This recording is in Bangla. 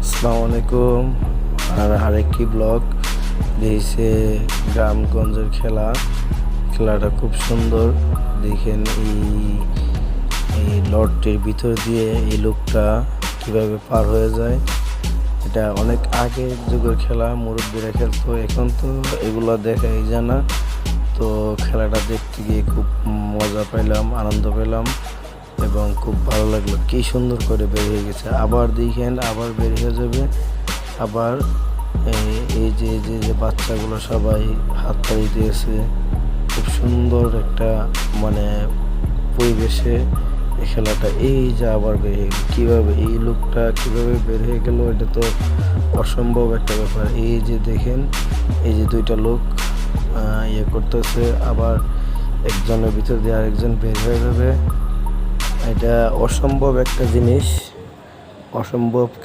আসসালামু আলাইকুম। আর আরেকটি ব্লগ দিয়েছে গ্রামগঞ্জের খেলাটা খুব সুন্দর। দেখেন এই লড়টির ভিতর দিয়ে এই লোকটা কিভাবে পার হয়ে যায়। এটা অনেক আগের যুগের খেলা, মুরব্বীরা খেলতো, এখন তো এগুলো দেখাই যায় না। তো খেলাটা দেখতে গিয়ে খুব মজা পাইলাম, আনন্দ পেলাম এবং খুব ভালো লাগলো। কি সুন্দর করে বের হয়ে গেছে, আবার দেখেন আবার বের হয়ে যাবে। আবার এই যে বাচ্চাগুলো সবাই হাততালি দিয়েছে। খুব সুন্দর একটা মানে পরিবেশে এই খেলাটা। এই যে আবার বের হয়ে গেল, কীভাবে এই লোকটা কীভাবে বের হয়ে গেল, এটা তো অসম্ভব একটা ব্যাপার। এই যে দেখেন, এই যে দুইটা লোক ইয়ে করতেছে, আবার একজনের ভিতর দিয়ে আরেকজন বের হয়ে যাবে। এটা অসম্ভব একটা জিনিস, অসম্ভব।